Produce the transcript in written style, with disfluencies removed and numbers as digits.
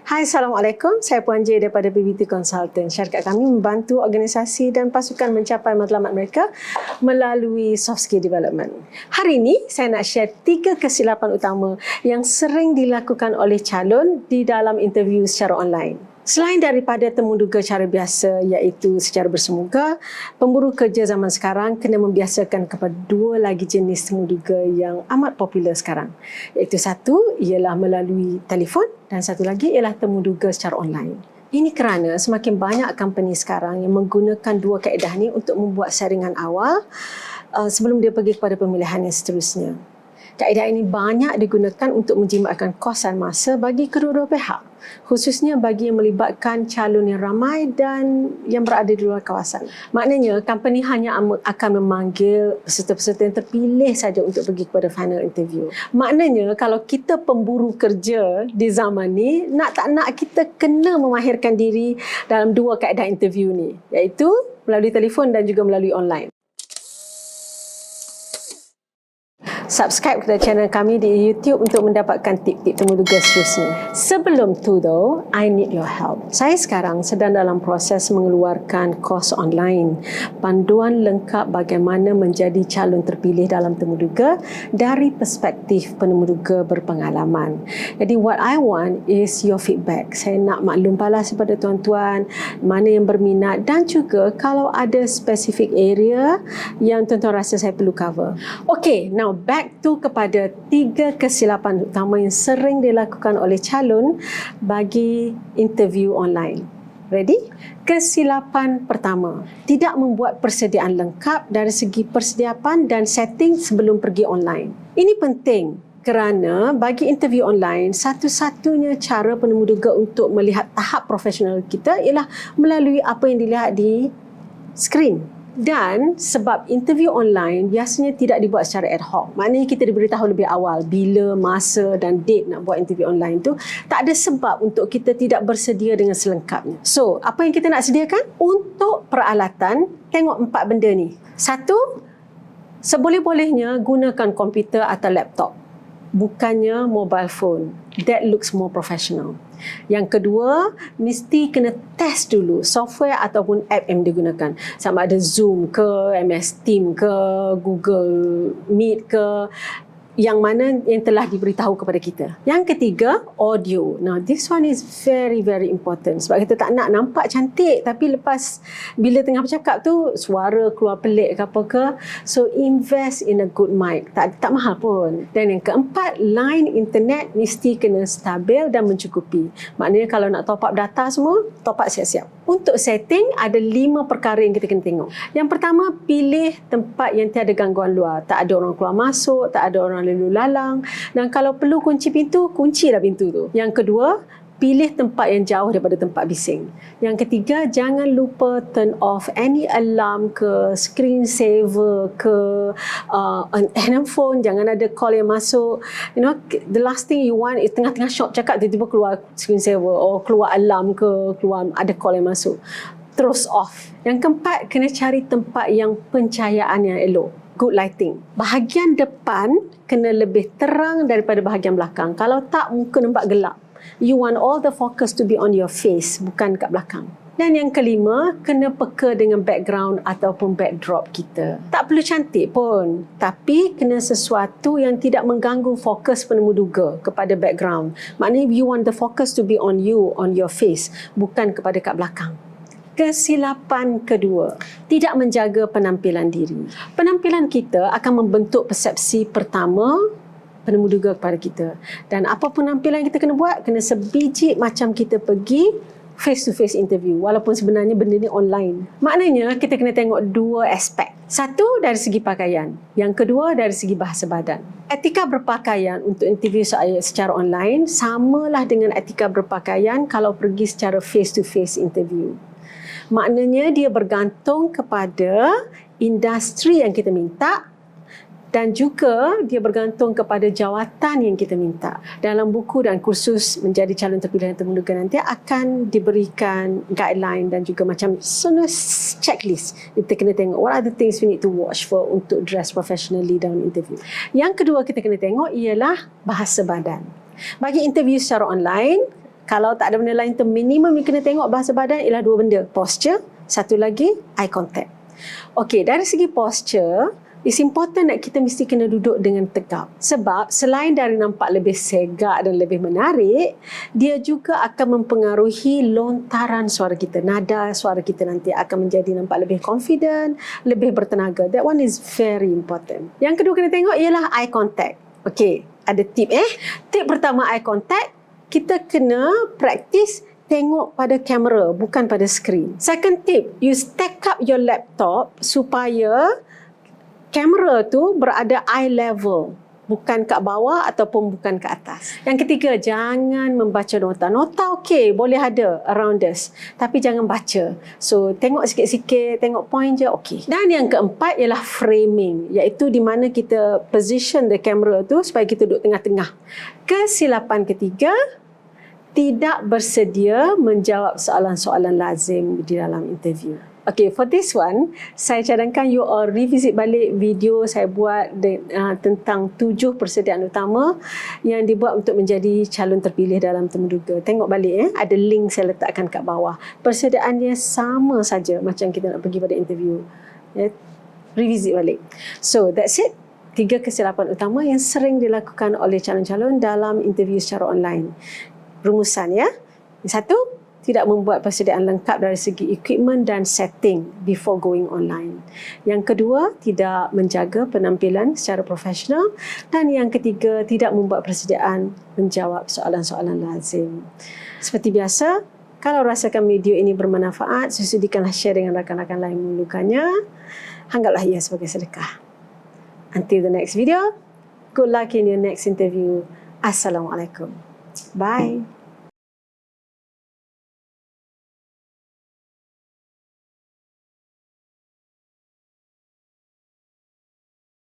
Hai, Assalamualaikum. Saya Puan J daripada BBT Consultant. Syarikat kami membantu organisasi dan pasukan mencapai matlamat mereka melalui soft skill development. Hari ini, saya nak share 3 kesilapan utama yang sering dilakukan oleh calon di dalam interview secara online. Selain daripada temuduga cara biasa iaitu secara bersemuka, pemburu kerja zaman sekarang kena membiasakan kepada 2 lagi jenis temuduga yang amat popular sekarang. Iaitu satu ialah melalui telefon dan satu lagi ialah temuduga secara online. Ini kerana semakin banyak company sekarang yang menggunakan 2 kaedah ni untuk membuat saringan awal sebelum dia pergi kepada pemilihan yang seterusnya. Kaedah ini banyak digunakan untuk menjimatkan kos dan masa bagi kedua-dua pihak, khususnya bagi yang melibatkan calon yang ramai dan yang berada di luar kawasan. Maknanya, company hanya akan memanggil peserta-peserta yang terpilih saja untuk pergi kepada final interview. Maknanya, kalau kita pemburu kerja di zaman ni, nak tak nak kita kena memahirkan diri dalam 2 kaedah interview ni, iaitu melalui telefon dan juga melalui online. Subscribe kepada channel kami di YouTube untuk mendapatkan tip-tip temuduga seterusnya. Sebelum tu though, I need your help. Saya sekarang sedang dalam proses mengeluarkan kos online, panduan lengkap bagaimana menjadi calon terpilih dalam temuduga dari perspektif penemuduga berpengalaman. Jadi what I want is your feedback. Saya nak maklum balas kepada tuan-tuan mana yang berminat dan juga kalau ada specific area yang tuan-tuan rasa saya perlu cover. Okay, now back to kepada 3 kesilapan utama yang sering dilakukan oleh calon bagi interview online. Ready? Kesilapan pertama, tidak membuat persediaan lengkap dari segi persiapan dan setting sebelum pergi online. Ini penting kerana bagi interview online, satu-satunya cara penemuduga untuk melihat tahap profesional kita ialah melalui apa yang dilihat di skrin. Dan sebab interview online biasanya tidak dibuat secara ad hoc. Maknanya kita diberitahu lebih awal bila, masa dan date nak buat interview online tu. Tak ada sebab untuk kita tidak bersedia dengan selengkapnya. So, apa yang kita nak sediakan? Untuk peralatan, tengok 4 benda ni. 1, seboleh-bolehnya gunakan komputer atau laptop. Bukannya mobile phone. That looks more professional. Yang kedua, mesti kena test dulu software ataupun app yang digunakan. Sama ada Zoom ke, MS Team ke, Google Meet ke, yang mana yang telah diberitahu kepada kita. Yang ketiga, audio. Now, this one is very, very important. Sebab kita tak nak nampak cantik tapi lepas bila tengah bercakap tu, suara keluar pelik ke apa ke. So, invest in a good mic. Tak mahal pun. Dan yang keempat, line internet mesti kena stabil dan mencukupi. Maknanya kalau nak top up data semua, top up siap-siap. Untuk setting, ada 5 perkara yang kita kena tengok. Yang pertama, pilih tempat yang tiada gangguan luar. Tak ada orang keluar masuk, tak ada orang lalu lalang. Dan kalau perlu kunci pintu, kuncilah pintu tu. Yang kedua, pilih tempat yang jauh daripada tempat bising. Yang ketiga, jangan lupa turn off any alarm ke, screen saver ke, handphone, jangan ada call yang masuk. You know, the last thing you want is tengah-tengah shop cakap tiba-tiba keluar screen saver, or keluar alarm ke, keluar ada call yang masuk. Terus off. Yang keempat, kena cari tempat yang pencahayaan yang elok. Good lighting. Bahagian depan kena lebih terang daripada bahagian belakang. Kalau tak, muka nampak gelap. You want all the focus to be on your face, bukan kat belakang. Dan yang kelima, kena peka dengan background ataupun backdrop kita. Tak perlu cantik pun, tapi kena sesuatu yang tidak mengganggu fokus penemuduga kepada background. Maknanya you want the focus to be on you, on your face, bukan kepada kat belakang. Kesilapan kedua, tidak menjaga penampilan diri. Penampilan kita akan membentuk persepsi pertama penemuduga kepada kita. Dan apa penampilan kita kena buat, kena sebiji macam kita pergi face-to-face interview. Walaupun sebenarnya benda ni online. Maknanya kita kena tengok 2 aspek. Satu, dari segi pakaian. Yang kedua, dari segi bahasa badan. Etika berpakaian untuk interview saya secara online samalah dengan etika berpakaian kalau pergi secara face-to-face interview. Maknanya dia bergantung kepada industri yang kita minta dan juga dia bergantung kepada jawatan yang kita minta. Dalam buku dan kursus menjadi calon terpilih temuduga nanti akan diberikan guideline dan juga macam checklist. Kita kena tengok what are the things we need to watch for untuk dress professionally dalam interview. Yang kedua kita kena tengok ialah bahasa badan. Bagi interview secara online, Kalau tak ada benda lain tu, minimum yang kena tengok bahasa badan ialah 2 benda. Posture, satu lagi eye contact. Okey, dari segi posture, it's important that kita mesti kena duduk dengan tegap. Sebab selain dari nampak lebih segak dan lebih menarik, dia juga akan mempengaruhi lontaran suara kita. Nada suara kita nanti akan menjadi nampak lebih confident, lebih bertenaga. That one is very important. Yang kedua kena tengok ialah eye contact. Okey, ada tip Tip pertama eye contact, kita kena practice tengok pada kamera, bukan pada skrin. Second tip, you stack up your laptop supaya kamera tu berada eye level, bukan kat bawah ataupun bukan kat atas. Yang ketiga, jangan membaca nota. Nota okey, boleh ada around us, tapi jangan baca. So, tengok sikit-sikit, tengok point je okey. Dan yang keempat ialah framing, iaitu di mana kita position the camera tu supaya kita duduk tengah-tengah. Kesilapan ketiga, tidak bersedia menjawab soalan-soalan lazim di dalam interview. Okay, for this one, saya cadangkan you all revisit balik video saya buat tentang 7 persediaan utama yang dibuat untuk menjadi calon terpilih dalam temuduga. Tengok balik, ada link saya letakkan kat bawah. Persediaannya sama saja macam kita nak pergi pada interview. Revisit balik. So, that's it. 3 kesilapan utama yang sering dilakukan oleh calon-calon dalam interview secara online. Rumusan ya. Satu, tidak membuat persediaan lengkap dari segi equipment dan setting before going online. Yang kedua, tidak menjaga penampilan secara profesional. Dan yang ketiga, tidak membuat persediaan menjawab soalan-soalan lazim. Seperti biasa, kalau rasakan video ini bermanfaat, sudikanlah share dengan rakan-rakan lain memerlukannya. Anggaplah ia sebagai sedekah. Until the next video, good luck in your next interview. Assalamualaikum. Bye.